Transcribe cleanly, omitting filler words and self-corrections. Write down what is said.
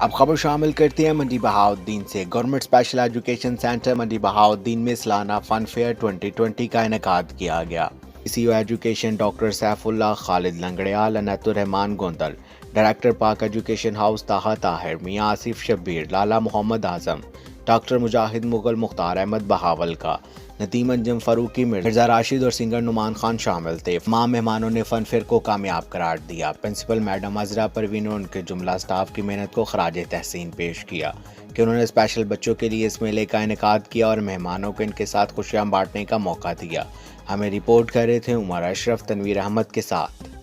अब खबर शामिल करते हैं मंडी बहाउद्दीन से। Government special education centre Mandi Bahauddin में सालाना फन फेयर 2020 का इनेकाद किया गया। CEO education doctor Saifullah Khalid Langrial, अनतुर्रहमान Gondal, director Pak education house Taha Tahir, Mian Asif Shabbir, Lala Mohammad Azam, doctor Mujahid Mughal, Mukhtar Ahmed Bahawal का, नदीम अंजम फारूकी, मिर्जा राशिद और सिंगर नुमान खान शामिल थे। तमाम मेहमानों ने फन फेयर को कामयाब करार दिया। प्रिंसिपल मैडम अजरा परवीन ने उनके जुमला स्टाफ की मेहनत को खराज तहसीन पेश किया कि उन्होंने स्पेशल बच्चों के लिए इस मेले का इनेकाद किया और मेहमानों को इनके साथ खुशियाँ बांटने का मौका दिया। हमें रिपोर्ट कर रहे थे उमर अशरफ तनवीर अहमद के साथ।